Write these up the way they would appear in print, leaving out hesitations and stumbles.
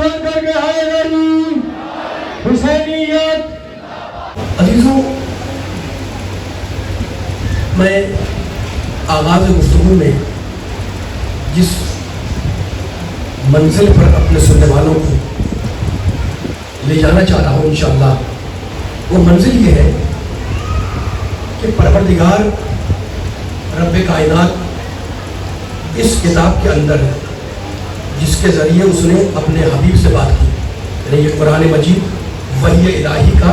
جہاں کر کے حیدری حسینیت۔ عزیزوں، میں آغاز گفتگو میں جس منزل پر اپنے سننے والوں کو لے جانا چاہ رہا ہوں انشاءاللہ، وہ منزل یہ ہے کہ پروردگار رب کائنات اس کتاب کے اندر جس کے ذریعے اس نے اپنے حبیب سے بات کی، یعنی یہ قرآن مجید وحی الہی کا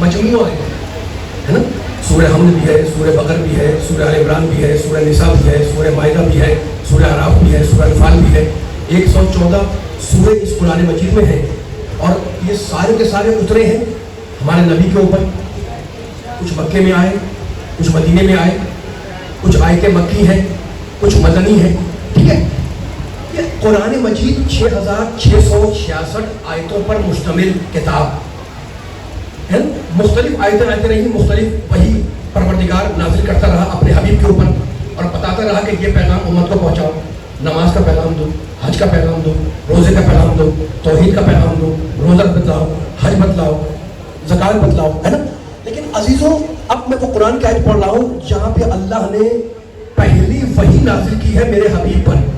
مجموعہ ہے نا۔ سورہ حمد بھی ہے، سورہ بقر بھی ہے، سورہ آل عمران بھی ہے، سورہ نساء بھی ہے، سورہ مائدہ بھی ہے، سورہ اعراف بھی ہے، سورہ انفال بھی ہے۔ 114 سورے اس قرآن مجید میں ہیں، اور یہ سارے کے سارے اترے ہیں ہمارے نبی کے اوپر۔ کچھ مکے میں آئے، کچھ مدینے میں آئے، کچھ آیتیں مکی ہیں، کچھ مدنی ہیں، ٹھیک ہے۔ یہ قرآن مجید 6666 آیتوں پر مشتمل کتاب ہے۔ مختلف آیتیں نہیں، مختلف وحی پروردگار نازل کرتا رہا اپنے حبیب کے اوپر، اور بتاتا رہا کہ یہ پیغام امت کو پہنچاؤ، نماز کا پیغام دو، حج کا پیغام دو، روزے کا پیغام دو، توحید کا پیغام دو، روزہ بتلاؤ، حج بتلاؤ، زکات بتلاؤ، ہے نا۔ لیکن عزیزوں، اب میں وہ قرآن کی آیت پڑھ رہا ہوں جہاں پہ اللہ نے پہلی وحی نازل کی ہے میرے حبیب پر۔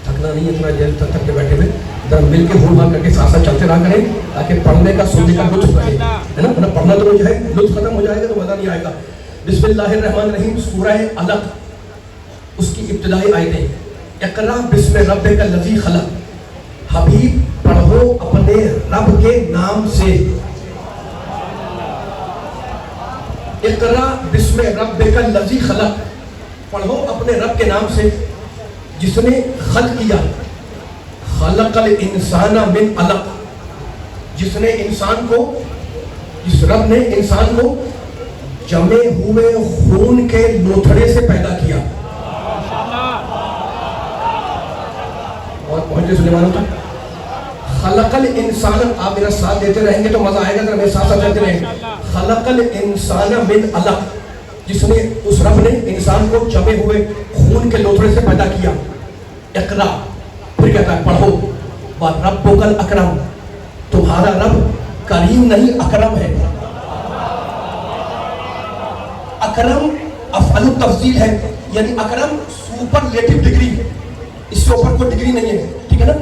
تھکنا نہیں، اتنا دیر تک کے بیٹھے ہوئے ذرا مل کے ہول مال کر کے ساتھ ساتھ چلتے رہا کریں تاکہ پڑھنے کا سننے کا لطف رہے، ہے نا۔ پڑھنا تو جو ہے لطف ختم ہو جائے گا تو مزہ نہیں آئے گا۔ بسم اللہ الرحمن الرحیم، سورہ علق، اس کی ابتدائی آیتیں۔ اقرا بسم ربک الذی خلق، حبیب پڑھو اپنے رب کے نام سے۔ اقرا بسم ربک الذی خلق، پڑھو اپنے رب کے نام سے جس نے خلق کیا۔ خلق الانسان من علق، جس نے انسان کو، جس رب نے انسان کو جمے ہوئے خون کے لوتھڑے سے پیدا کیا۔ اور پہنچے سننے والوں تک، خلق الانسان، آپ میرا ساتھ دیتے رہیں گے تو مزہ آئے گا اگر میرے ساتھ ساتھ دیتے رہیں گے۔ خلق الانسان من علق، جس نے، اس رب نے انسان کو جمے ہوئے خون کے لوتھڑے سے پیدا کیا۔ اقرا، پھر کہتا ہے پڑھو، وَرَبُّكَ الْأَكْرَمُ، تمہارا رب کریم نہیں اکرم ہے۔ اکرم افعل التفضیل ہے، یعنی اکرم سپرلیٹو ڈگری، اس سے اوپر کوئی ڈگری نہیں ہے، ٹھیک ہے نا۔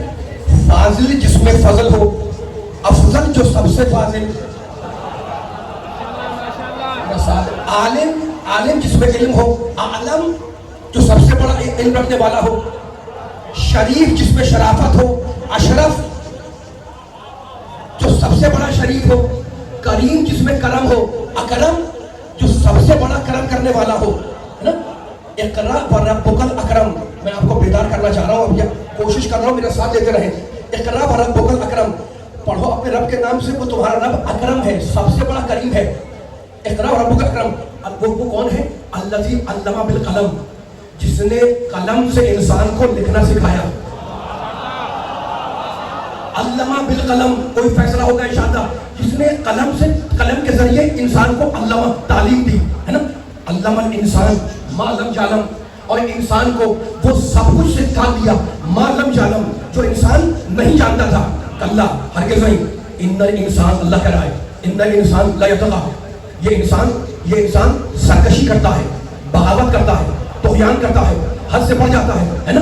فاضل جس میں فضل ہو، افضل جو سب سے فاضل، عالم، عالم جس میں علم ہو، عالم جو سب سے بڑا علم رکھنے والا ہو، شریف جس میں شرافت ہو، اشرف جو سب سے بڑا شریف ہو، کریم جس میں کرم ہو، اکرم جو سب سے بڑا کرم کرنے والا ہو، ہے نا۔ اقرا وربک الاکرم، میں آپ کو بیدار کرنا چاہ رہا ہوں، اب کوشش کر رہا ہوں، میرا ساتھ دیتے رہیں۔ اقرا وربک الاکرم، پڑھو اپنے رب کے نام سے، وہ تمہارا رب اکرم ہے، سب سے بڑا کریم ہے۔ اقرا وربک الاکرم، وہ کون ہے؟ الذی علم بالقلم، جس نے قلم سے انسان کو لکھنا سکھایا۔ علم بالقلم، کوئی فیصلہ ہوگا انشاءاللہ، جس نے قلم سے، قلم کے ذریعے انسان کو علم، تعلیم دی، ہے نا۔ علم الانسان ما لم یعلم، اور انسان کو وہ سب کچھ سکھا دیا ما لم یعلم، جو انسان نہیں جانتا تھا۔ کلا، ہرگز نہیں، ان الانسان، اللہ کہہ رہا ہے، ان الانسان لا یطغی، یہ انسان سرکشی کرتا ہے، بغاوت کرتا ہے، طغیان کرتا ہے، حد سے بڑھ جاتا ہے نا۔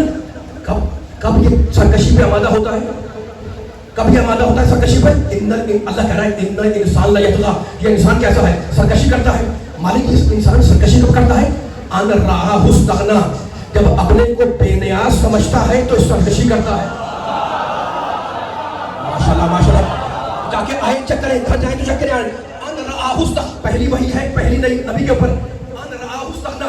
کب یہ سرکشی پہ آمادہ ہوتا ہے؟ کب یہ آمادہ ہوتا ہے سرکشی پہ؟ اللہ کہہ رہا ہے ان الانسان لا یطغی، یہ انسان کیسا ہے؟ سرکشی کرتا ہے۔ مالک اس انسان سرکشی کب کرتا ہے؟ ان رآہ استغنی، جب اپنے کو بے نیاز سمجھتا ہے تو سرکشی کرتا ہے۔ ماشاءاللہ ماشاءاللہ، جا کے آئے چیک کریں، گھر جائیں تو چیک کریں۔ ان رآہ استغنی، پہلی وحی ہے، پہلی نبی کے اوپر۔ ان رآہ استغنی،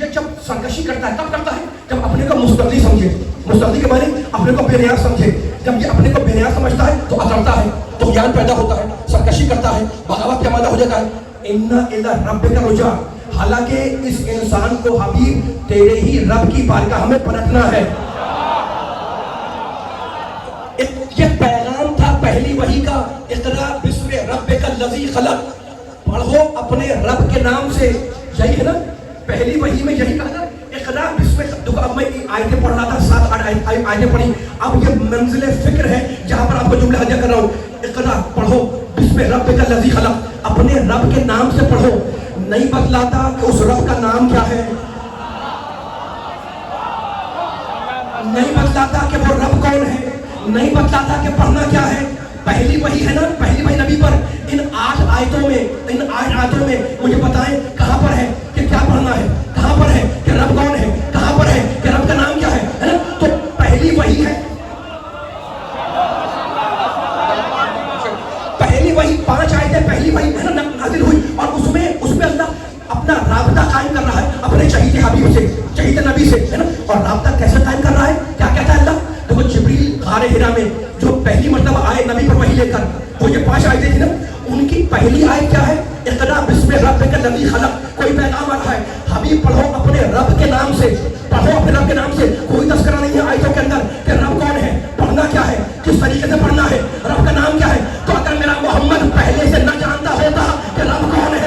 یہ جب سرکشی کرتا ہے کب کرتا ہے؟ جب اپنے کو مستغنی سمجھے، مستغنی کے معنی اپنے کو بے نیاز سمجھے۔ جب یہ اپنے کو بے نیاز سمجھتا ہے تو اکڑتا ہے، طغیان پیدا ہوتا ہے، سرکشی کرتا ہے، بغاوت کے آمادہ ہو جاتا ہے۔ اِنَّ إِلَى رَبِّكَ الرُّجْعَىٰ، حالانکہ اس انسان کو حبیب تیرے ہی رب کی بارگاہ میں پلٹنا ہے۔ یہ پیغام تھا پہلی وحی کا، اقرا بسم ربک الذی خلق، پڑھو اپنے رب کے نام سے، یہی ہے نا۔ پہلی وحی میں یہی کہا نا، اقرا بسم اللہ. اب میں آیتیں پڑھ رہا تھا, 7-8 آیتیں پڑھی. اب یہ منزل فکر ہے جہاں پر آپ کو جملہ ہجا کر رہا ہوں. اقرا پڑھو بسم ربک الذی خلق, اپنے رب کے نام سے پڑھو. نہیں بتلاتا کہ اس رب کا نام کیا ہے, نہیں بتلاتا کہ وہ رب کون ہے, نہیں بتلاتا کہ پڑھنا کیا ہے. پہلی وحی ہے نا, پہلی وحی نبی پر. ان 8 آیتوں میں مجھے بتائیں کہاں پر ہے کہ کیا پڑھنا ہے, کہاں پر ہے کہ رب کون ہے, کہاں پر ہے کہ رب کا نام کیا ہے. تو پہلی وحی ہے, پہلی وحی 5 آیتیں پہلی وحی ہے نا نازل ہوئی, اور اس میں اللہ اپنا رابطہ قائم کر رہا ہے اپنے چہیتے حبیب سے, چہیتے نبی سے, ہے نا. اور رابطہ کیسے قائم کر رہا ہے, کیا کہتا ہے اللہ. دیکھو جبریل غار حرا میں جو پہلی مرتبہ آئے نبی پر وحی لے کر, وہ یہ 5 آیتیں تھی نا, ان کی پہلی آیت کیا ہے, اقرا بسم ربک الذی خلق. کوئی پیغام آ رہا ہے, حبیب پڑھو اپنے رب کے نام سے, پڑھو اپنے رب کے نام سے. کوئی تذکرہ نہیں ہے آیتوں کے اندر کہ رب کون ہے, پڑھنا کیا ہے, کس طریقے سے پڑھنا ہے, رب کا نام کیا ہے. تو اگر میرا محمد پہلے سے نہ جانتا ہوتا کہ رب کون ہے,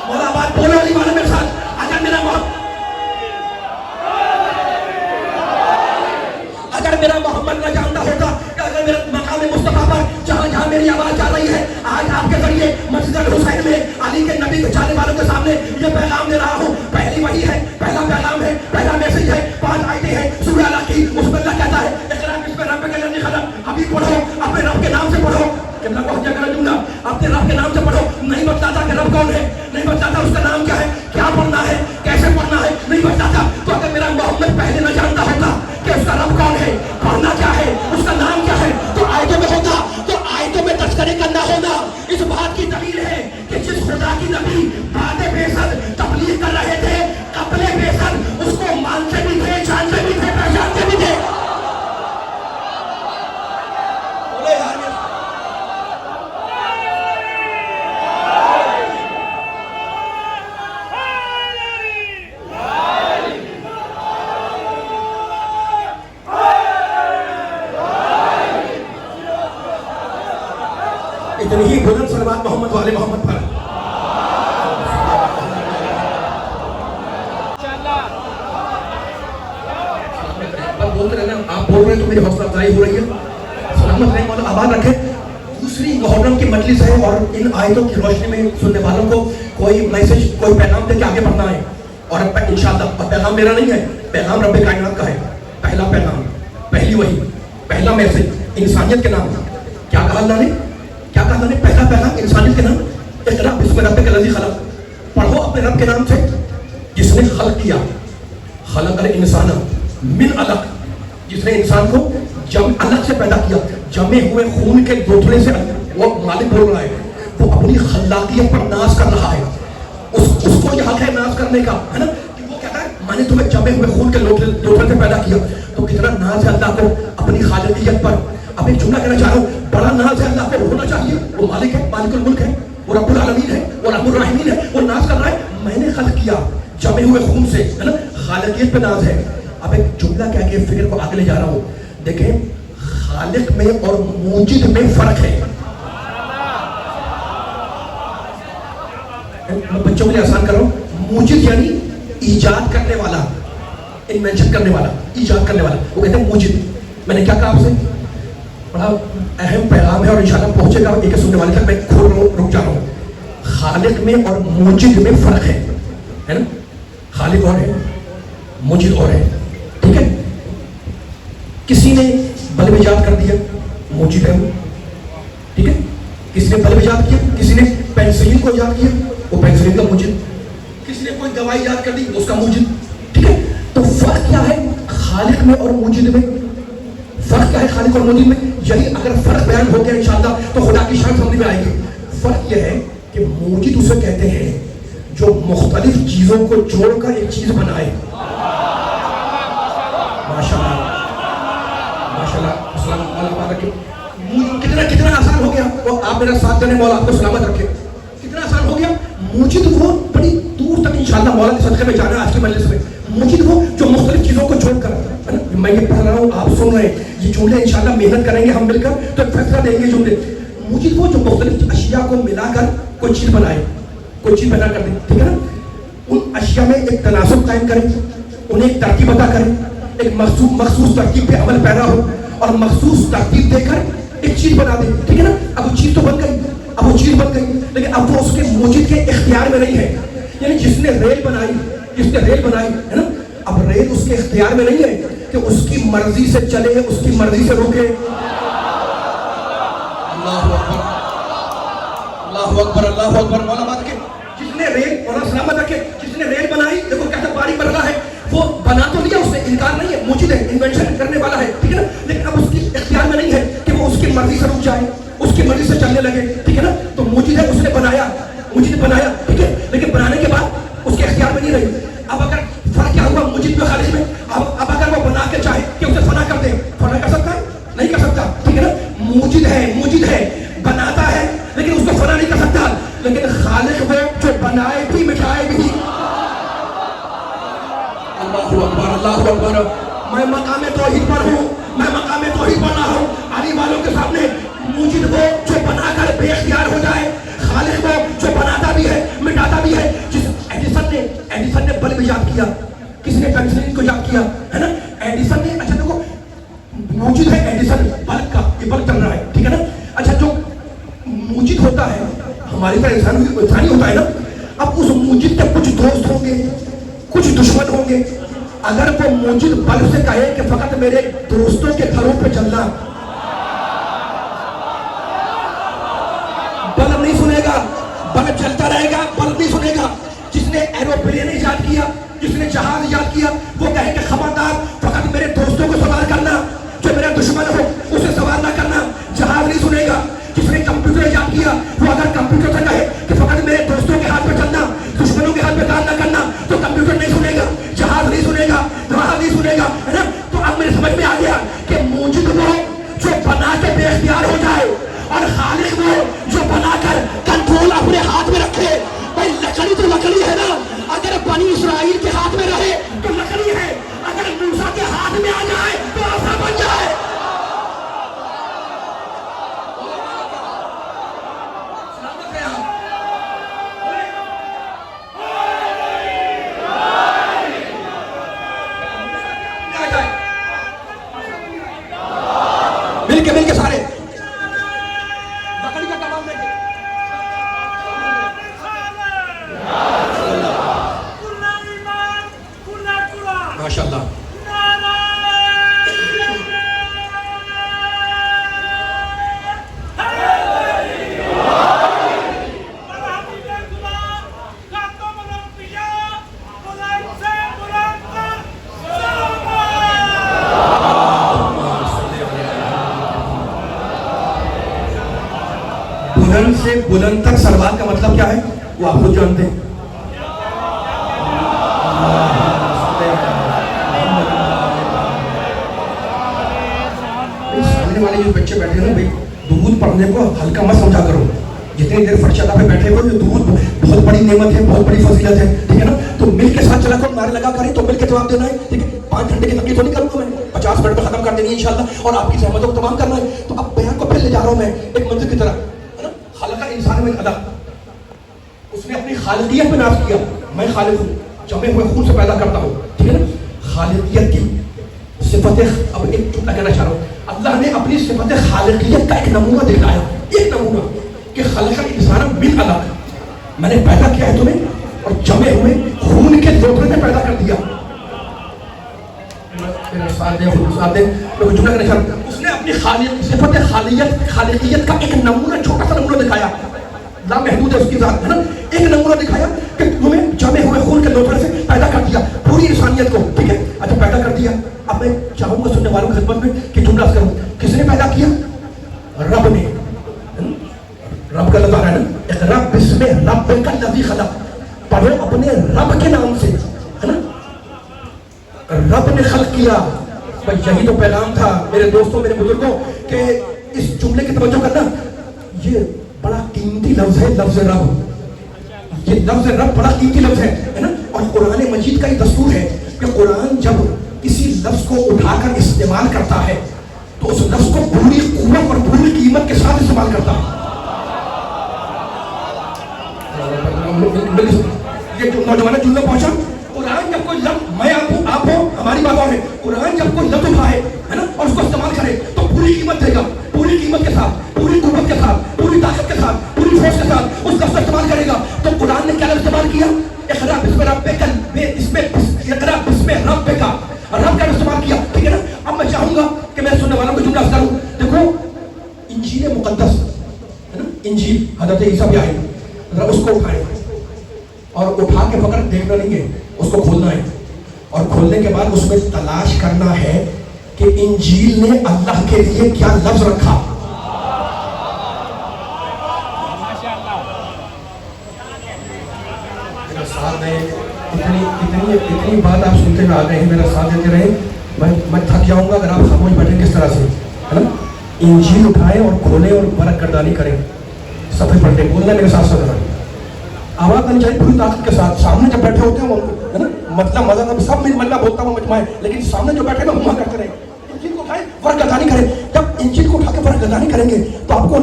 مولا بات بولو علی والے میرے ساتھ, اگر میرا محمد نہ جانتا ہوتا کہ اگر میرا مقام مصطفیٰ پر جہاں جہاں میری آواز جا رہی ہے, آج آپ کے ذریعے مسجد الحسین میں علی کے نبی کے چاہنے والوں کے سامنے یہ پیغام دے رہا ہوں. پہلی وحی ہے, پہلا پیغام ہے, پہلا میسج ہے, 5 آیتیں ہیں سورہ الہ کی. اس میں اللہ کہتا ہے اقرا بسم ربک الذی خلق, حبیب پڑھو اپنے رب کے نام سے پڑھو. جملہ کو ہجا کر جملہ اپنے رب کے نام سے پڑھو. نہیں بتلاتا کہ رب کون ہے, نہیں بتلاتا اس کا نام کیا ہے, کیا پڑھنا ہے, کیسے پڑھنا ہے, نہیں بتلاتا. تو اگر میرا محمد پہلے نہ جانتا ہوتا کہ اس کا رب کون ہے, پڑھنا کیا ہے, اس کا نام کیا ہے, تو آیتوں میں ہوتا, تو آیتوں میں تذکرے کا نہ ہونا اس بات کی دلیل ہے کہ جس خدا کی نبی بعد بیسد تبلیغ کر رہے تھے, قبل بیسد اس کو مانتے بھی تھے, جانتے بھی تھے, پہچانتے بھی تھے. اتنی ہی بلند صلوات محمد والے محمد پر. بولتے رہنا, آپ بول رہے ہیں تو میری حوصلہ افزائی ہو رہی ہے. سلامت رہے, مولا آباد رکھے. دوسری محرم کی مجلس ہے, اور ان آیتوں کی روشنی میں سننے والوں کو کوئی میسج, کوئی پیغام دے کے آگے بڑھنا ہے. اور انشاءاللہ پیغام میرا نہیں ہے, پیغام رب کائنات کا ہے. پہلا پیغام, پہلی وحی, پہلا میسج انسانیت کے نام. کیا کہا اللہ نے, کیا کہا اللہ نے, پہلا پیغام انسانیت کے نام. اقرا بسم ربک الذی خلق, پڑھو اپنے رب کے نام سے جس نے خلق کیا. خلق الانسان من علق, جس نے انسان کو الگ سے پیدا کیا, جمے ہوئے خون کے دوتھڑے سے. وہ مالک بول رہا ہے, وہ اپنی خلاقیت پر ناز کر رہا ہے. اس کو یہ حق ہے ناز کرنے کا, ہے نا, کہ وہ کہتا ہے میں نے تمہیں جمے ہوئے خون کے دوتھڑے سے پیدا کیا. تو کتنا ناز ہے اللہ کو اپنی خالقیت پر. اب ایک جملہ کہنا چاہ رہا ہوں, بڑا ناز ہے اللہ کو ہونا چاہیے. وہ مالک ہے, مالک الملک ہے, وہ رب العالمین ہے, وہ رب الرحمین ہے. وہ ناز کر رہا ہے, میں نے خلق کیا جمے ہوئے خون سے, ہے نا, خالقیت پہ ناز ہے. اب ایک جملہ کہہ کے فکر کو آگے لے جا رہا ہوں. دیکھیں, خالق میں اور موجد میں فرق ہے. میں بچوں کے لیے آسان کر رہا ہوں. موجد یعنی ایجاد کرنے والا, انوینشن کرنے والا, ایجاد کرنے والا, وہ کہتے ہیں موجد. میں نے کیا کہا آپ سے, بڑا اہم پیغام ہے اور انشاءاللہ پہنچے گا ایک سننے والے تک. میں کھول رک جا رہا ہوں. خالق میں اور موجد میں فرق ہے نا. خالق اور ہے, موجد اور ہے, ٹھیک ہے. کسی نے بلب ایجاد کر دیا, موجد ہے وہ, ٹھیک ہے. کسی نے بلب ایجاد کیا, کسی نے پینسلین کو ایجاد کیا, وہ پینسلین کا موجد. کسی نے کوئی دوائی ایجاد کر دی, اس کا موجد, ٹھیک ہے. تو فرق کیا ہے خالق میں اور موجد میں؟ فرق کیا ہے خالق اور موجد میں؟ یہی اگر فرق بیان ہو گیا انشاءاللہ تو خدا کی شان سمجھ میں آئے گی. فرق یہ ہے کہ موجد اسے کہتے ہیں جو مختلف چیزوں کو جوڑ کر ایک چیز بنائے. ماشاءاللہ, ماشاءاللہ, السلام علیکم. کتنا آسان ہو گیا. آپ میرا ساتھ دینے, مولا آپ کو سلامت رکھے. کتنا آسان ہو گیا. موجد وہ بڑی دور تک انشاءاللہ مولا کے صدقے میں جانا ہے آج کی مجلس میں. موجد وہ جو مختلف چیزوں کو جوڑ کر, میں یہ پڑھ رہا ہوں, آپ سن رہے ہیں, یہ جملے انشاءاللہ محنت کریں گے ہم مل کر تو ایک فیصلہ دیں گے جملے. موجد وہ جو مختلف اشیاء کو ملا کر کوئی چیز بنائے. کوئی چیز پیدا کر دیں, ٹھیک ہے نا, ان اشیاء میں ایک تناسب قائم کریں, انہیں ایک ترتیب عطا کریں, ایک مخصوص ترتیب پہ عمل پیدا ہو اور مخصوص ترتیب دے کر ایک چیز بنا دیں, ٹھیک ہے نا. اب وہ چیز تو بن گئی, اب وہ چیز بن گئی, لیکن اب وہ اس کے موجد کے اختیار میں نہیں ہے. یعنی جس نے ریل بنائی ہے نا, اب ریل اس کے اختیار میں نہیں ہے کہ اس کی مرضی سے چلے, اس کی مرضی سے روکے. اللہ اکبر, اللہ اکبر, اللہ اکبر. مولا بات کے جس نے ریل, مولا سلامت رکھے, جس نے ریل بنائی, دیکھو کیسا پانی بن رہا ہے, وہ بنا تو لیا, اس نے انکار نہیں ہے, موجود ہے, انوینشن کرنے والا ہے, ٹھیک ہے نا, لیکن اب اس کی اختیار میں نہیں ہے کہ وہ اس کی مرضی سے رک جائے, اس کی مرضی سے چلنے لگے, ٹھیک ہے نا. تو موجود ہے, اس نے بنایا, ٹھیک ہے, لیکن بنانے کے بعد اس کے اختیار میں نہیں رہی. اب اگر فرق کیا ہوا موجود میں خارج میں, اب اگر وہ بنا کے چاہے کہ اسے فنا کر دے, فنا کر سکتا ہے؟ نہیں کر سکتا, ٹھیک ہے نا. موجود ہے, بناتا ہے, لیکن اس کو فنا نہیں کر سکتا. لیکن خالق وہ جو بنائے بھی مٹائے بھی. اللہ اکبر, اللہ اکبر. میں مقام توحید پر ہوں, میں مقام توحید پر نہ ہوں. علی والوں کے سامنے موجود وہ جو بنا کر بے اختیار ہو جائے, خالق وہ جو بناتا بھی ہے, مٹاتا بھی ہے. جس ایڈیسن نے بلب ایجاد کیا, کس نے پینسلین کو ایجاد کیا, ہے نا, ایڈیسن نے. اچھا دیکھو موجود ہے ایڈیسن بلب کا, یہ بلب چل رہا ہے, ٹھیک ہے نا. اچھا جو موجود ہوتا ہے ہماری طرح انسانی ہوتا ہے نا, اب اس موجود کے کچھ دوست ہوں گے, کچھ دشمن ہوں گے. اگر وہ موجود بلب سے کہے کہ فقط میرے دوستوں کے گھروں پہ چلنا, بلب نہیں سنے گا, بلب چلتا رہے گا, بلب نہیں سنے گا. جس نے ایروپلین ایجاد کیا, جس نے جہاز ایجاد کیا, وہ کہے کہ خبردار فقط میرے دوستوں کو سوار کرنا, جو میرا دشمن ہو اسے سوار نہ کرنا, جہاز نہیں سنے گا. جس نے کمپیوٹر ایجاد کیا, وہ اگر کمپیوٹر سے کہے کہ فقط میرے دوستوں کے ہاتھ پہ چلنا, دشمنوں کے ہاتھ پہ کام نہ کرنا, تو کمپیوٹر نہیں سنے گا, جہاز نہیں سنے گا, جہاز نہیں سنے گا, ہے نا. تو اب میرے سمجھ میں آ گیا کہ موجود وہ جو بنا کے بے اختیار ہو جائے, اور خالق وہ جو بنا کر کنٹرول اپنے ہاتھ میں رکھے. بھائی لکڑی تو لکڑی ہے نا, اگر بنی اسرائیل کے ہاتھ میں رہے تو لکڑی ہے, اگر موسیٰ کے ہاتھ میں آ جائے تو آسا بن جائے. مل کے سارے لکڑی کا کمال دیں گے. ماشاء اللہ. بلند سے بلند تک سروات کا مطلب کیا ہے وہ آپ خود جانتے ہیں. سامنے والے جو بچے بیٹھے نا بھائی, درود پڑھنے کو ہلکا مت سمجھا کرو. جتنی دیر فرش اللہ پہ بیٹھے ہو, یہ درود بہت بڑی نعمت ہے, بہت بڑی فضیلت ہے, ٹھیک ہے نا. تو مل کے ساتھ چلا کرو, نعرے لگا کریں تو مل کے جواب دینا ہے, ٹھیک ہے. 5 گھنٹے کی تقریر تو نہیں کروں گا میں, 50 منٹ میں ختم کر دینی ہے انشاءاللہ, اور آپ کی زحمتوں کو تمام کرنا ہے. تو اب بیان کو پھر لے جا رہا ہوں میں ایک منظر کی طرح, ہے نا. خالق انسان میں ادا, اس نے اپنی خالقیت پہ ناز کیا, میں خالق ہوں, جمے ہوئے خون سے پیدا کرتا ہوں, ٹھیک ہے نا. خالقیت کی صفت, اب ایک جملہ کہنا چاہ رہا ہوں, اللہ نے اپنی صفت خالقیت کا ایک نمونہ دکھایا, ایک نمونہ کہ خلق انسان من علق, میں نے پیدا کیا ہے تمہیں اور جمے ہوئے خون کے لوتھڑے میں پیدا کر دیا. جملہ کہنا چاہ رہا ہوں, اس نے اپنی صفت خالقیت کا ایک نمونہ, چھوٹا سا نمونہ دکھایا, لامحدود ہے اس کی ذات, ہے نا. ایک نمونہ دکھایا کہ تمہیں جمے ہوئے خون کے لوتھڑے سے پیدا کر دیا, پوری انسانیت کو, ٹھیک ہے. اچھا پیدا کر دیا, اب میں چاہوں گا سننے والوں کی خدمت میں کہ جملہ کروں, کس نے پیدا کیا؟ رب نے. رب کا لفظ ہے نا, اقرا بسم ربک الذی خلق, پڑھو اپنے رب کے نام سے, ہے نا. رب نے خلق کیا. یہی تو پیغام تھا میرے دوستوں, میرے بزرگوں, کہ اس جملے کی توجہ کرنا. یہ بڑا قیمتی لفظ ہے, لفظ رب. یہ لفظ رب بڑا قیمتی لفظ ہے نا. اور قرآن مجید کا یہ دستور ہے کہ قرآن جب کسی لفظ کو اٹھا کر استعمال کرتا ہے تو اس لفظ کو پوری قوت اور پوری قیمت کے ساتھ استعمال کرتا ہے. یہ جو نوجوان جملہ پہنچا, قرآن جب کوئی لفظ, میں آپ ہو ہماری بات اور ہے, قرآن جب کوئی لفظ اٹھائے ہے نا اور اس کو استعمال کرے تو پوری قیمت دے گا, پوری قیمت کے ساتھ, پوری قوت کے ساتھ, پوری طاقت کے ساتھ, پوری فوج کے ساتھ اس لفظ استعمال کرے گا. تو قرآن نے کیا لفظ استعمال کیا؟ اقرا بسم ربک, اس میں اقرا بسم ربک, رب کا استعمال کیا. ٹھیک ہے نا. اب میں چاہوں گا کہ میرے سننے والوں کو جملہ کروں. دیکھو انجیل مقدس ہے نا, انجیل حضرت عیسیٰ بھی آئے, ذرا اس کو اٹھائیں اور اٹھا کے فقط دیکھنا نہیں ہے, اس کو کھولنا ہے, اور کھولنے کے بعد اس میں تلاش کرنا ہے کہ انجیل نے اللہ کے لیے کیا لفظ رکھا. میرا ساتھ دیں, اتنی بات آپ سنتے ہوئے آ گئے ہیں, میرا ساتھ دیتے رہیں. میں تھک جاؤں گا اگر آپ خاموش بیٹھیں کس طرح سے, ہے نا. انجیل اٹھائیں اور کھولیں اور برک گردانی کریں, صفحے پلٹیں, بولنا میرے ساتھ ساتھ. آواز نہیں چاہیے پوری طاقت کے ساتھ. سامنے جب بیٹھے ہوتے ہیں ہے نا, مطلب مزہ سب میں مطلب بولتا ہوں مجمع ہے, لیکن سامنے جو بیٹھے نا ہما کرتے رہیں. انجیل کو اٹھائیں, برک گردانی کریں. جب انجیل کو اٹھا کے برک گردانی کریں گے تو آپ کو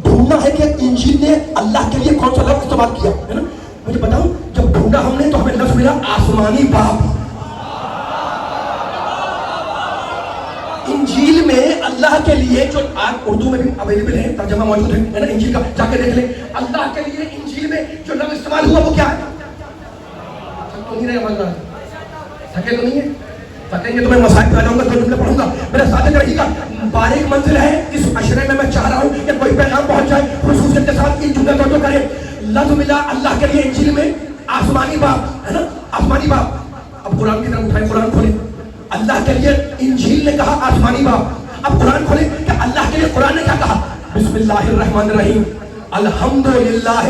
ڈھونڈنا ہے کہ انجیل نے اللہ کے لیے کون سا لفظ استعمال کیا, ہے نا. مجھے بتاؤں جب ڈھونڈا ہم نے تو ہمیں لفظ ملا آسمانی باپ. انجیل میں اللہ کے لیے جو آج اردو میں بھی اویلیبل ہے, ترجمہ موجود ہے نا انجیل کا, جا کے دیکھ لیں. اللہ کے لیے انجیل میں جو لفظ استعمال ہوا وہ کیا ہے؟ تو نہیں رہے ہمارا, تھکے تو نہیں ہے, تھکیں گے تو میں مسائل پہ آ جاؤں گا, دو جملے پڑھوں گا. میرے ساتھ رہیے گا. باریک منزل ہے اس عشرے میں چاہ رہا ہوں کہ کوئی پیغام پہنچ جائے, خصوصیت کے ساتھ ان جملے توجہ کریں. لفظ ملا اللہ کے لیے انجیل میں آسمانی باپ, ہے نا, آسمانی باپ. اب قرآن کی طرف اٹھائیں, قرآن کھولیں. اللہ کے لیے انجیل نے کہا آسمانی باپ. اب قرآن کھولیں کہ اللہ کے لیے قرآن نے کیا کہا. بسم اللہ الرحمن الرحیم, الحمدللہ.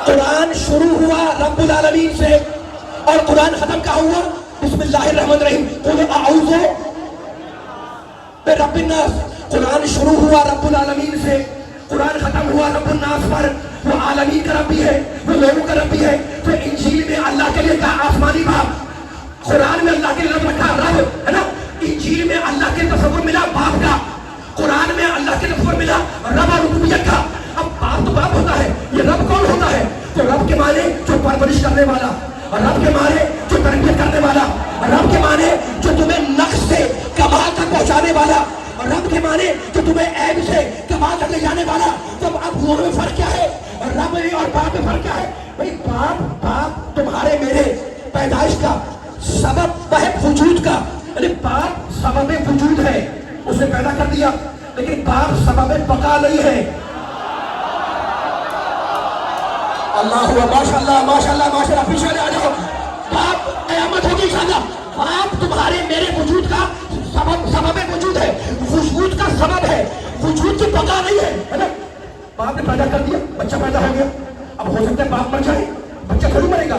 قرآن شروع ہوا رب العالمین سے اور قرآن ختم کہا ہوا بسم اللہ الرحمن الرحیم. قل اعوذ برب الناس. قرآن شروع ہوا رب العالمین سے, قرآن ختم ہوا رب الناس پر. وہ عالمین کا رب بھی ہے, وہ لوگوں کا رب بھی ہے. تو انجیل میں اللہ کے لیے کہا آسمانی باپ, قرآن میں اللہ کے لیے لفظ رکھا رب, ہے نا. انجیل میں اللہ کے تصور ملا باپ کا, قرآن میں اللہ کے تصور ملا رب اور ربوبیت کا. اب باپ تو باپ ہوتا ہے, یہ رب کون ہوتا ہے؟ تو رب کے معنی جو پرورش کرنے والا, رب کے معنی جو تربیت کرنے والا, رب کے معنی جو تمہیں نقص سے کمال تک پہنچانے والا, رب کے معنی جو تمہیں عیب سے کمال تک لے جانے والا. تو اب دونوں میں فرق کیا ہے؟ رب میں اور باپ میں فرق کیا ہے؟ بھائی باپ تمہارے میرے پیدائش کا سبب ہے وجود کا, یعنی باپ سبب وجود ہے, اس نے پیدا کر دیا, لیکن باپ سبب بقا نہیں ہے. اللہ ماشاء اللہ ماشاء اللہ ماشاء اللہ, پیچھے آ جاؤ. باپ قیامت ہوگی انشاءاللہ. باپ تمہارے میرے وجود کا سبب وجود ہے, وجود کا سبب ہے, وجود کی بقا نہیں ہے نا. باپ نے پیدا کر دیا, بچہ پیدا ہو گیا. اب ہو سکتا ہے باپ مر جائے, بچہ تھوڑی مرے گا.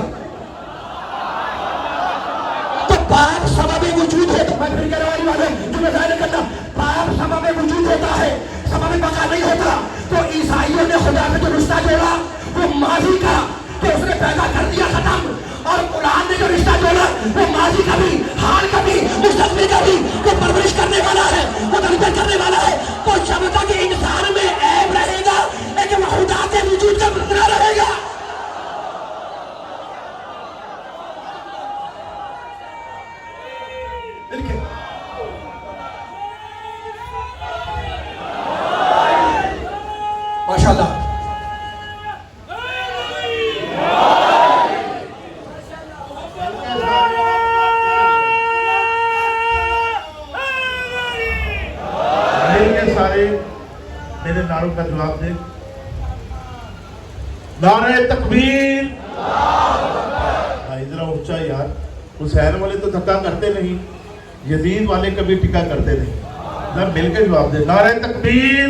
تو باپ سبب وجود ہے. تو میں پھر کہہ رہا ہوں جو میں ظاہر کرتا, باپ سبب وجود ہوتا ہے, سبب بقا نہیں ہوتا. تو عیسائیوں نے خدا سے جو رشتہ جوڑا وہ ماضی کا, کہ اس نے پیدا کر دیا ختم, اور قرآن نے جو رشتہ جوڑا وہ ماضی کا بھی, حال کا بھی, مستقبل کا بھی. وہ پرورش کرنے والا ہے, وہ تربیت کرنے والا ہے. تو جب تک انسان میں عیب رہے گا لیکن وحدات وجود کا برقرار رہے گا. ماشاء اللہ. سارے میرے نعروں کا جواب دیں. نعرہ تکبیر. ذرا اونچا یار, حسین والے تو دھکا کرتے نہیں, یزید والے کبھی ٹکا کرتے نہیں. ذرا مل کے جواب دیں. نعرہ تکبیر,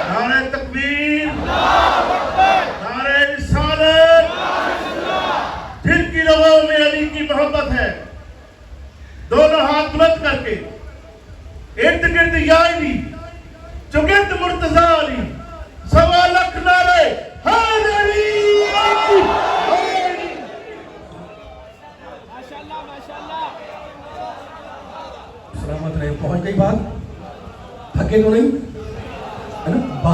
نعرہ تکبیر, نعرہ رسالت. جن کی رگوں میں علی کی محبت ہے, دونوں ہاتھ بلند کر کے ارد گرد یا علی, چگرد مرتضی علی, سوا لکھ نعرے حیدری. سلامت رہے. پہنچ گئی بات, تھکے تو نہیں, ہے نا.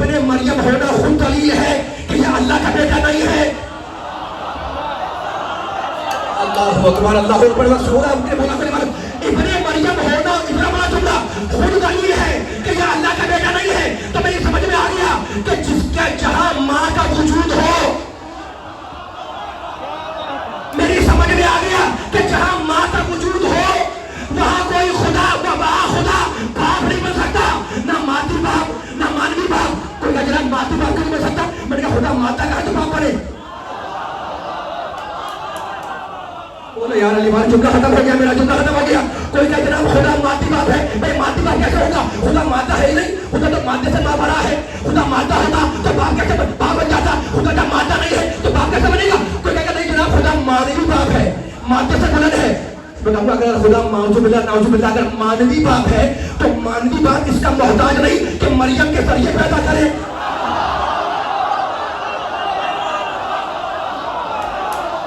ابن مریم ہونا خود دلیل ہے کہ یہ اللہ کا بیٹا نہیں ہے. اللہ اکبر اللہ اکبر. سورہ بولا ابن مریم ہونا اتنا بڑا جملہ خود دلیل ہے کہ یہ اللہ کا بیٹا نہیں ہے. تو میری سمجھ میں آ گیا کہ جس کا جہاں ماں کا وجود ہو, میری سمجھ میں آ گیا کہ جہاں ماں کا وجود ہو وہاں کوئی خدا خدا باپ نہیں بن سکتا. نہ مادی باپ نہ مانوی باپ. کوئی کہا مادی باپ نہیں بن سکتا. میں نے کہا خدا ماتا کا ہے تو باپ بنے. بولے یار علی بھائی جملہ ختم ہو گیا, میرا جملہ ختم ہو گیا. کوئی کہا جناب خدا مادی باپ ہے. بھائی مادی باپ کیسے ہوگا؟ خدا ماتا ہے ہی نہیں. خدا تو مادے سے ماں بڑا ہے. خدا ماتا ہوتا تو باپ کیسے باپ بن جاتا؟ خدا جب ماتا نہیں ہے تو باپ کیسے بنے گا؟ کوئی کہا نہیں جناب خدا مانوی باپ ہے, مادے سے بلند ہے. میں کہوں گا اگر خدا نعوذ باللہ اگر مانوی باپ ہے تو مانوی باپ اس کا محتاج نہیں کہ مریم کے ذریعے پیدا کرے.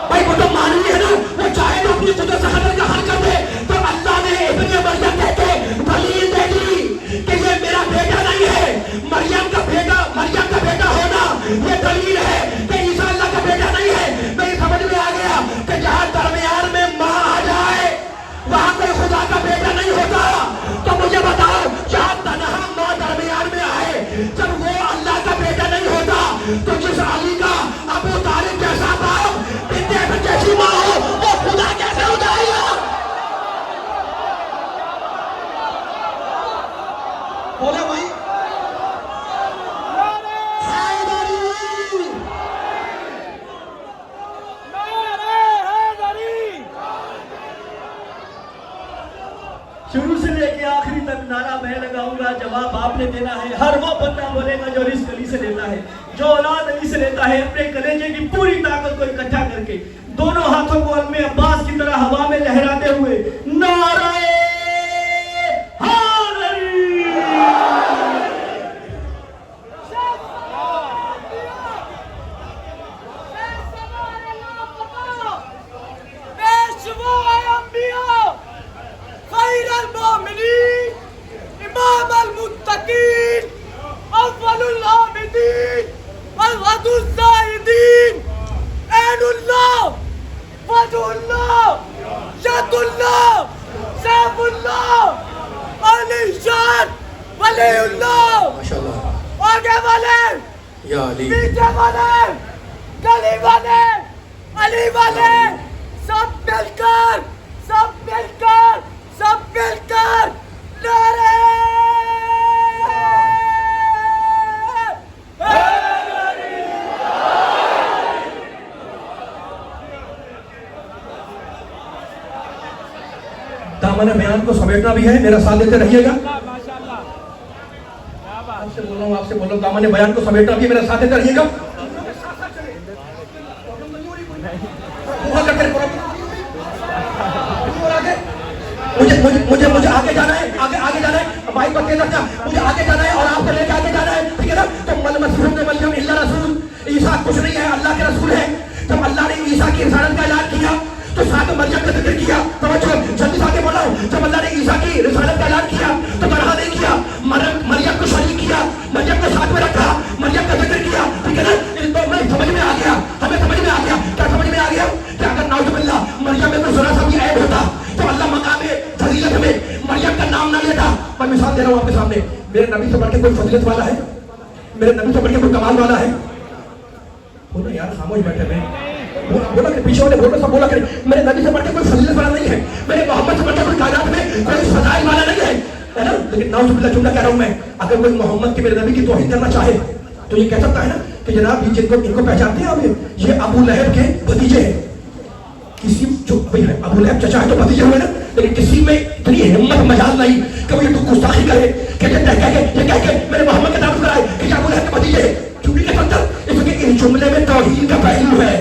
بھائی وہ تو مانوی ہے نا, وہ چاہے تو اپنی قدرت سے خطر کا حل کر دے. تو اللہ نے ابن مریم کہہ کے دلیل دے دی کہ یہ میرا بیٹا نہیں ہے. مریم کا بیٹا ہونا یہ دلیل ہے کہ عیسیٰ اللہ کا بیٹا نہیں ہے. میری سمجھ میں آ گیا کہ جہاں درمیان میں ماں آ جائے وہاں کوئی خدا کا بیٹا نہیں ہوتا. تو مجھے بتاؤ جہاں تنہا ماں درمیان میں آئے جب وہ اللہ کا بیٹا نہیں ہوتا تو جس علی کا ابو طالب جیسا باپ بنت ابن جیسی ماں ہو وہ خدا کیسے ہو جائے گا؟ بولے بھائی شروع سے لے کے آخری تک نعرہ میں لگاؤں گا, جواب آپ نے دینا ہے. ہر وہ بندہ بولے گا جو رزق علی سے لیتا ہے, جو اولاد علی سے لیتا ہے, اپنے کلیجے کی پوری طاقت کو اکٹھا کر کے دونوں ہاتھوں کو علم عباس کی طرح ہوا میں لہراتے ہوئے نعرہ حیدری. خیر المؤمنین امام المتقین اول العابدین الغد الزاہدین عین اللہ وجہ اللہ ید اللہ سیف اللہ علی شان ولی اللہ. ماشاءاللہ آگے والے یا علی پیچھے والے گلی والے علی والے سب مل کر نعرہ دامن بیان کو سمیٹنا بھی ہے, میرا ساتھ دیتے رہیے گا. آپ سے بول رہا ہوں دامن بیان کو سمیٹنا بھی ہے, میرا ساتھ دیتے رہیے گا. مجھے آگے جانا ہے بھائی بچے تک مجھے آگے جانا ہے اور آپ کو لے کے آگے جانا ہے, ٹھیک ہے نا. تو مریم الا رسول, عیسیٰ کچھ نہیں ہے اللہ کے رسول ہے. جب اللہ نے عیسیٰ کی رسالت کا اعلان کیا تو ساتھ مریم کا ذکر کیا. توجہ جلدی سے آگے بڑھ رہا ہوں. جب اللہ نے عیسیٰ کی رسالت کا اعلان کیا تو تنہا نہیں کیا, مریم کو شریک کیا, مریم کو ساتھ میں رکھا, مریم کا ذکر کیا, ٹھیک ہے نا. ہمیں سمجھ میں آ گیا کیا سمجھ میں آ گیا کہ اگر نعوذ باللہ مریم میں کوئی ذرا سا بھی عیب ہوتا تو اللہ مقام فضیلت میں مریم کا نام نہ لیتا. میں مثال دے رہا ہوں آپ کے سامنے. میرے نبی سے بڑھ کے کوئی فضیلت والا ہے؟ میرے نبی سے بڑھ کے کوئی کمال والا ہے؟ بولو یار خاموش بیٹھے میں بولا کہ پیچھے والے بولو سب بولا کریں. میرے نبی سے بڑھ کے کوئی فضیلت والا نہیں ہے, میرے محمد سے بڑھ کے کوئی کائنات میں کوئی فضائل والا نہیں ہے نا. لیکن نعوذ باللہ جملہ کہہ رہا ہوں میں, اگر کوئی محمد کے میرے نبی کی توہین کرنا چاہے تو یہ کہہ سکتا ہے نا کہ جناب یہ ان کو پہچانتے ہیں آپ, یہ ابو لہب کے بھتیجے ہیں. کسی جو ابو لہب چچا ہے تو بھتیجے ہوئے نا, لیکن کسی میں اتنی ہمت مجال نہیں کہ وہ یہ تو گستاخی کرے کہ یہ کہہ کے میرے محمد کا نام کرائے کہ یہ ابو لہب کے بھتیجے ہیں. کیوں نہیں کہہ سکتا؟ اس لیے اس جملے میں توحید کا پہلو ہے.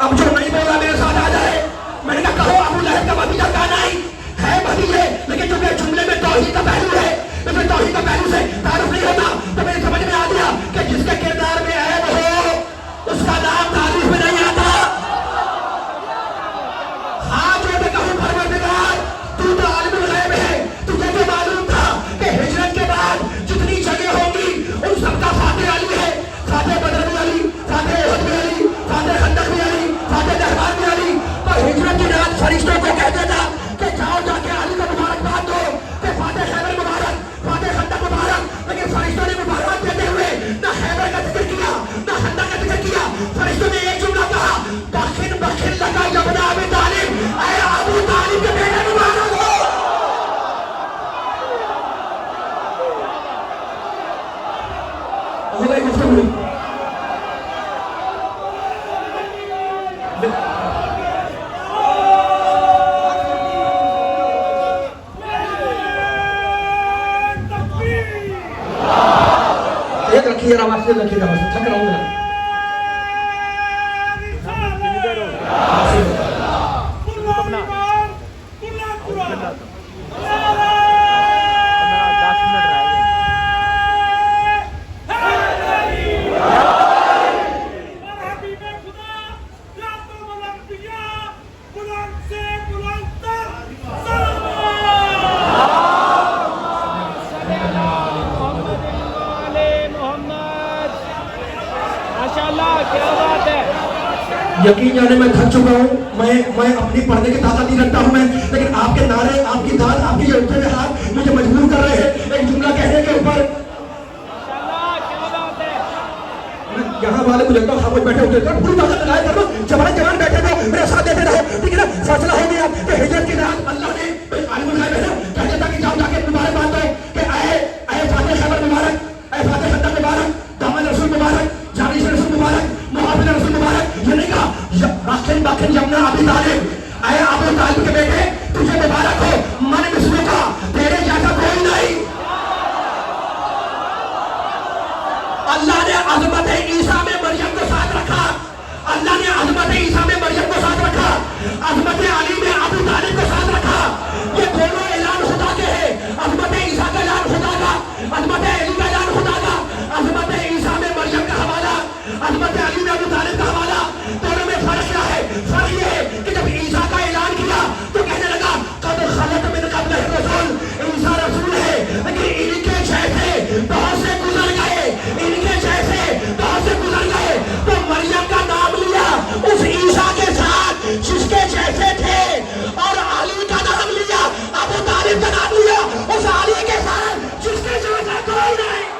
اب جو نہیں بولا میرے ساتھ آ جائے. میں نے کہا کہو ابو لہب کا بھتیجا کہا نہیں ہے بھتیجے, لیکن چونکہ جملے میں توحید کا پہلو ہے, اس میں توحید کا پہلو سے تعارف نہیں ہوتا. تو میری سمجھ میں آ گیا کہ جس کے کردار میں عیب ہو اس کا نام تعریف میں نہیں آتا. ہاں جو میں کہوں پروردگار تو عالم الغیب ہے, تجھے تو معلوم یہ نہیں گفتگو ایک رکھیے ذرا واپس رکھیے گا بس تھک رہا ہوں ذرا یقین جانے میں تھک چکا ہوں میں اپنی پڑھنے کی طاقت نہیں رکھتا ہوں میں لیکن آپ کے نعرے آپ کی داد آپ کی یہ اٹھے ہوئے ہاتھ مجھے مجبور کر رہے ہیں ایک جملہ کہنے کے اوپر یہاں والے مجھے لگتا ہے خاموش بیٹھے ہوتے ہیں پوری طاقت لگائے کر لو جوان بیٹھے رہو میرے ساتھ دیتے رہو ٹھیک ہے نا فیصلہ ہو گیا کہ ہجرت کی رات اللہ نے عالم الغیب ہے کہتے تھا کہ جاؤ جا کے مبارک بات دو کہ اے فاتح خیبر مبارک اے فاتح خندق مبارک دامن رسول مبارک جانش رسول مبارک محافظ رسول مبارک یہ نہیں کہا راکن باکن یمنا ابی طالب اے ابو طالب کے بیٹے تجھے مبارک ہو من مسلم کا تیرے جیسا کوئی نہیں اللہ نے عظمت عیسیٰ میں مریم کو ساتھ رکھا اللہ نے عظمت عیسیٰ میں مریم کو ساتھ رکھا عظمت علی میں ابو طالب کو ساتھ رکھا یہ دونوں اعلان خدا کے ہیں عظمت عیسیٰ کا اعلان خدا کا عظمت علی کا اعلان خدا کا عظمت عیسیٰ میں مریم کا حوالہ عظمت علی میں ابو طالب کا حوالہ دونوں میں فرق کیا ہے فرق یہ ہے کہ جب عیسیٰ کا اعلان کیا تو کہنے لگا قد خلت من قبل الرسول عیسیٰ رسول ہے لیکن ان کے جیسے بہت سے گزر گئے ان کے جیسے بہت سے گزر گئے تو مریم کا نام لیا اس عیسیٰ کے ساتھ جس کے جیسے تھے اور علی کا نام لیا ابو طالب کا نام لیا اس علی کے ساتھ جس کے جیسے کوئی نہیں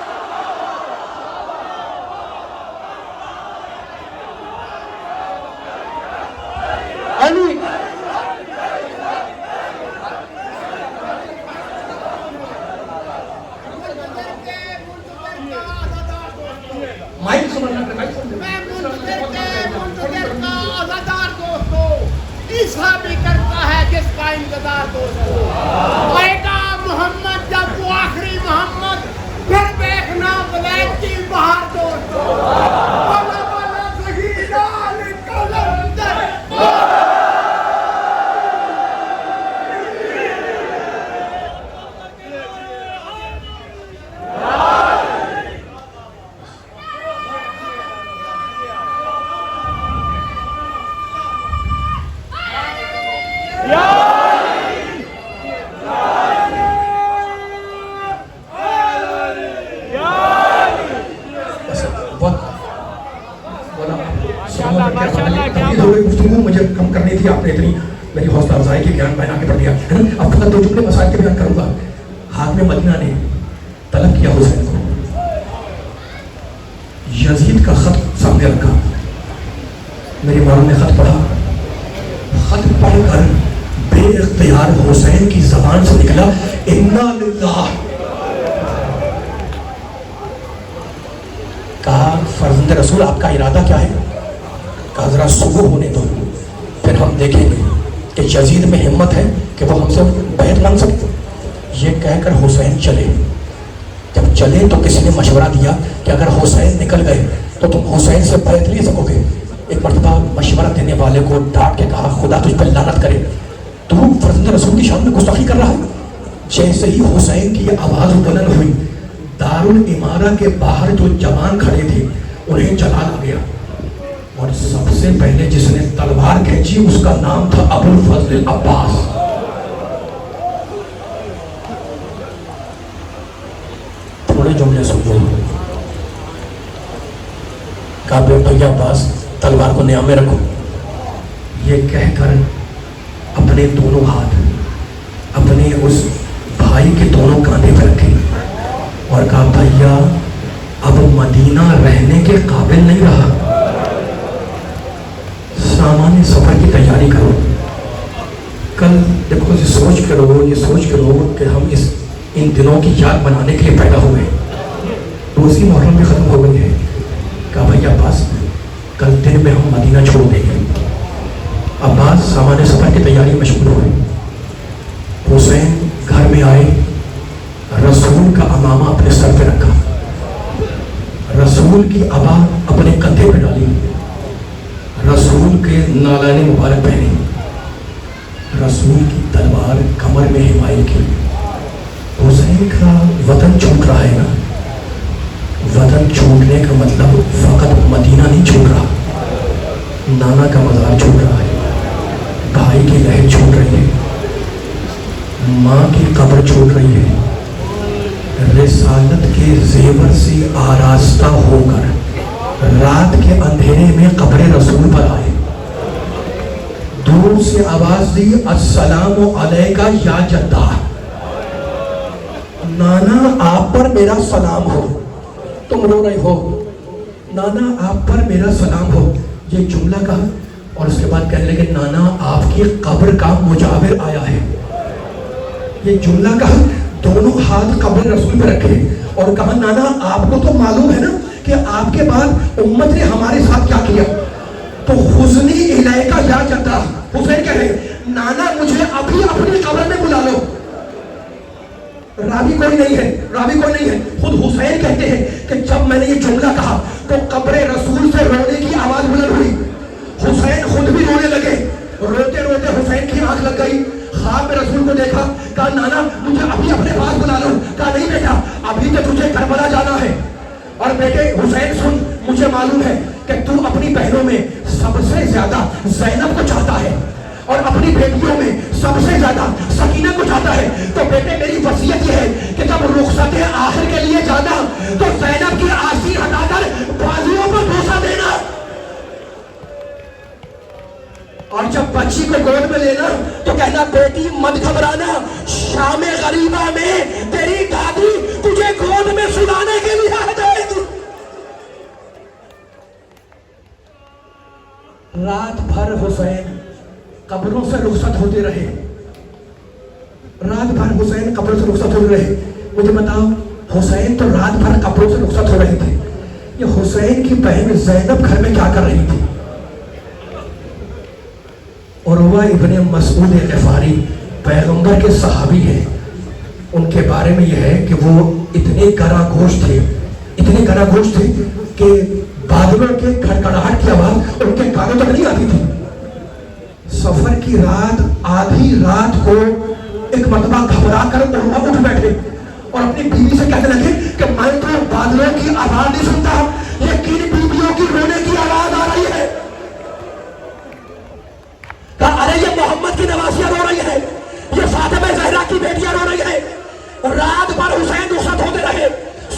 علی مائک سمجھنا عیسیٰ بھی کرتا ہے جس کا انتظار دوستو آئے گا محمد جب وہ آخری محمد پھر دیکھنا بلیک کی بہار دوستو بلا بلا شہیدان کلندر مجھے کم کرنی تھی آپ نے اتنی میری حوصلہ افزائی کے بیان بیان کے پڑھ دیا اب فقط دو جملے مسائل کے بیان کروں گا ہاتھ میں مدینہ نے طلب کیا حسین کو یزید کا خط سامنے رکھا میری معلوم نے خط پڑھا خط پڑھ کر بے اختیار حسین کی زبان سے نکلا انا للہ کہا فرزند رسول آپ کا ارادہ کیا ہے کہا ذرا صبح ہونے دو پھر ہم دیکھیں گے کہ یزید میں ہمت ہے کہ وہ ہم سے بیعت مانگ سکتے یہ کہہ کر حسین چلے جب چلے تو کسی نے مشورہ دیا کہ اگر حسین نکل گئے تو تم حسین سے بیعت لے سکو گے ایک مرتبہ مشورہ دینے والے کو ڈانٹ کے کہا خدا تجھ پر لعنت کرے تو فرزند رسول کی شان میں گستاخی کر رہا ہے جیسے ہی حسین کی آواز بلند ہوئی دارالعمارہ کے باہر جو جوان کھڑے تھے انہیں جلال آ گیا اور سب سے پہلے جس نے تلوار کھینچی اس کا نام تھا ابو الفضل العباس تھوڑے جملے سنو کہا بھیا عباس تلوار کو نیام میں رکھو یہ کہہ کر اپنے دونوں ہاتھ اپنے اس بھائی کے دونوں کاندھے پر رکھے اور کہا بھیا اب مدینہ رہنے کے قابل نہیں رہا سامان سفر کی تیاری کرو کل دیکھو یہ سوچ کرو کہ ہم ان دنوں کی یاد بنانے کے لیے پیدا ہوئے روزی محرم بھی ختم ہو گئی ہے. کہا بھائی عباس کل دن میں ہم مدینہ چھوڑ دیں گے. عباس سامان سفر کی تیاری میں مشغول ہوئے. حسین گھر میں آئے, رسول کا امامہ اپنے سر پہ رکھا, رسول کی عبا اپنے کندھے پہ ڈالی, رسول کے نالین مبارک پہنے, رسول کی تلوار کمر میں حمایل کی. حسین کا وطن چھوٹ رہا ہے نا, وطن چھوٹنے کا مطلب فقط مدینہ نہیں چھوٹ رہا, نانا کا مزار چھوٹ رہا ہے, بھائی کی لہر چھوٹ رہی ہے, ماں کی قبر چھوٹ رہی ہے. رسالت کے زیور سے آراستہ ہو کر رات کے اندھیرے میں قبر رسول پر آئے, دور سے آواز دی السلام علیکہ یا جدہ, نانا آپ پر میرا سلام ہو. تم رو رہے ہو, نانا آپ پر میرا سلام ہو. یہ جملہ کہا اور اس کے بعد کہنے لگے نانا آپ کی قبر کا مجاور آیا ہے. یہ جملہ کہا, دونوں ہاتھ قبر رسول پہ رکھے اور کہا نانا آپ کو تو معلوم ہے نا کہ آپ کے بعد امت نے ہمارے ساتھ کیا کیا. تو حزنی الیکہ یا جدہ, حسین کہہ رہے نانا مجھے ابھی اپنی قبر میں بلا لو. راوی کوئی نہیں ہے, خود حسین کہتے ہیں کہ جب میں نے یہ جملہ کہا تو قبر رسول سے رونے کی آواز بلند ہوئی. حسین خود بھی رونے لگے, روتے روتے حسین کی آنکھ لگ گئی. خواب میں رسول کو دیکھا, کہا نانا مجھے ابھی اپنے پاس بلا لو. کہا نہیں بیٹا, ابھی تو تجھے کربلا جانا ہے. اور بیٹے حسین سن, مجھے معلوم ہے کہ تو اپنی بہنوں میں سب سے زیادہ زینب کو چاہتا ہے اور اپنی بیٹیوں میں سب سے زیادہ سکینہ کو چاہتا ہے. تو بیٹے میری وصیت یہ ہے کہ جب رخصت آخر کے لیے جانا تو زینب کی آستین ہٹا کر بازوؤں کو بوسہ دینا, اور جب بچی کو گود میں لینا تو کہنا بیٹی مت گھبرانا, شام غریبہ میں تیری دادی تجھے گود میں سلانے کے لیے آ جائے گی. رات بھر حسین قبروں سے رخصت ہوتے رہے, رات بھر حسین قبروں سے رخصت ہوتے رہے. مجھے بتاؤ, حسین تو رات بھر قبروں سے رخصت ہو رہے تھے, یہ حسین کی بہن زینب گھر میں کیا کر رہی تھی؟ عروہ ابن مسعود غفاری پیغمبر کے صحابی ہیں. ان کے بارے میں یہ ہے کہ وہ اتنے گراں گوشت تھے کہ بادلوں کے کھڑکھڑاہٹ کی آواز ان کے کانوں تک نہیں آتی تھی. سفر کی رات, آدھی رات کو ایک مرتبہ گھبرا کر عروہ اٹھ بیٹھے اور اپنی بیوی سے کہنے لگے کہ میں تو بادلوں کی آواز نہیں سنتا, یہ کن بیویوں کی رونے کی آواز آ رہی ہے. کہا ارے یہ محمد کی نواسیاں رو رہی ہے, یہ فاطمہ زہرا کی بیٹیاں رو رہی ہے. رات بھر حسین رخصت ہوتے رہے.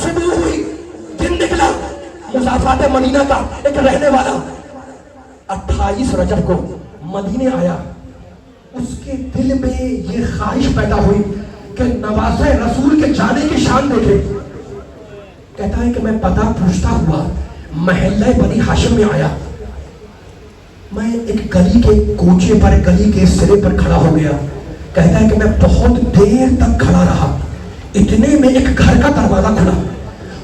صبح ہوئی, دن نکلا. مضافات مدینہ کا ایک رہنے والا 28 رجب کو مدینے آیا. اس کے دل میں یہ خواہش پیدا ہوئی کہ نواز رسول کے جانے کی شان دیکھے. کہتا ہے کہ میں پتہ پوچھتا ہوا محلہ بنی ہاشم میں آیا. میں ایک گلی کے کوچے پر, گلی کے سرے پر کھڑا ہو گیا. کہتا ہے کہ میں بہت دیر تک کھڑا رہا. اتنے میں ایک گھر کا دروازہ کھلا,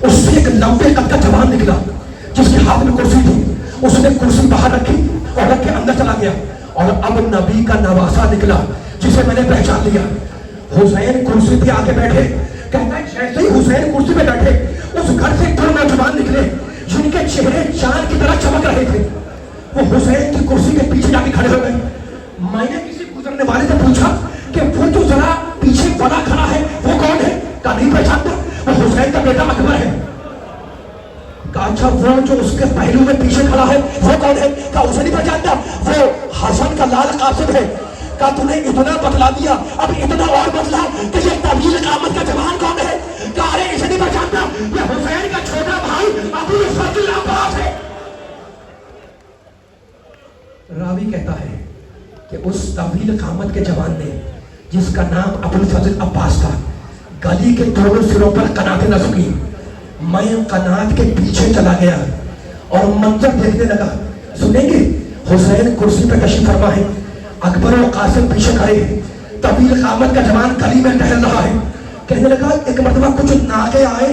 اس سے ایک لمبے قد کا جوان نکلا جس کے ہاتھ میں کرسی تھی. اس نے کرسی باہر رکھی اور رکھ کے اندر چلا گیا. اور اب نبی کا نواسا نکلا جسے میں نے پہچان لیا. حسین کرسی پہ آ کے بیٹھے. کہتا ہے جیسے ہی حسین کرسی پہ بیٹھے اس گھر سے 2 نوجوان نکلے جن کے چہرے چاند کی طرح چمک رہے تھے. وہ حسین کی کرسی کے پیچھے جا کے کھڑے ہو گئے. میں نے کسی گزرنے والے سے پوچھا کہ وہ جو ذرا پیچھے بڑا کھڑا ہے وہ کون ہے؟ کہا نہیں پہچانتا, وہ حسین کا بیٹا اکبر ہے. کہا اچھا وہ جو اس کے پہلو میں پیچھے کھڑا ہے وہ کون ہے؟ کہا اسے نہیں پہچانتا, وہ حسن کا لال قاسم ہے. کہا تم نے اتنا بتلا دیا, اب اتنا اور بتلا کہ یہ طویل قامت کا جوان کون ہے؟ کہا ارے اسے نہیں پہچانتا, یہ حسین کا چھوٹا بھائی ابو الفضل عباس ہے. راوی کہتا ہے کہ اس طویل قامت کے جوان نے جس کا نام ابو الفضل عباس تھا گلی کے دونوں سروں پر قناتیں نصب کی. میں قنات کے پیچھے چلا گیا اور منظر دیکھنے لگا. سنیں گے, حسین کرسی پہ تشریف فرما ہے, اکبر و قاسم پیچھے کھڑے ہیں, طویل قامت کا جوان گلی میں ٹہل رہا ہے. کہنے لگا ایک مرتبہ کچھ ناقے آئے,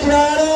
11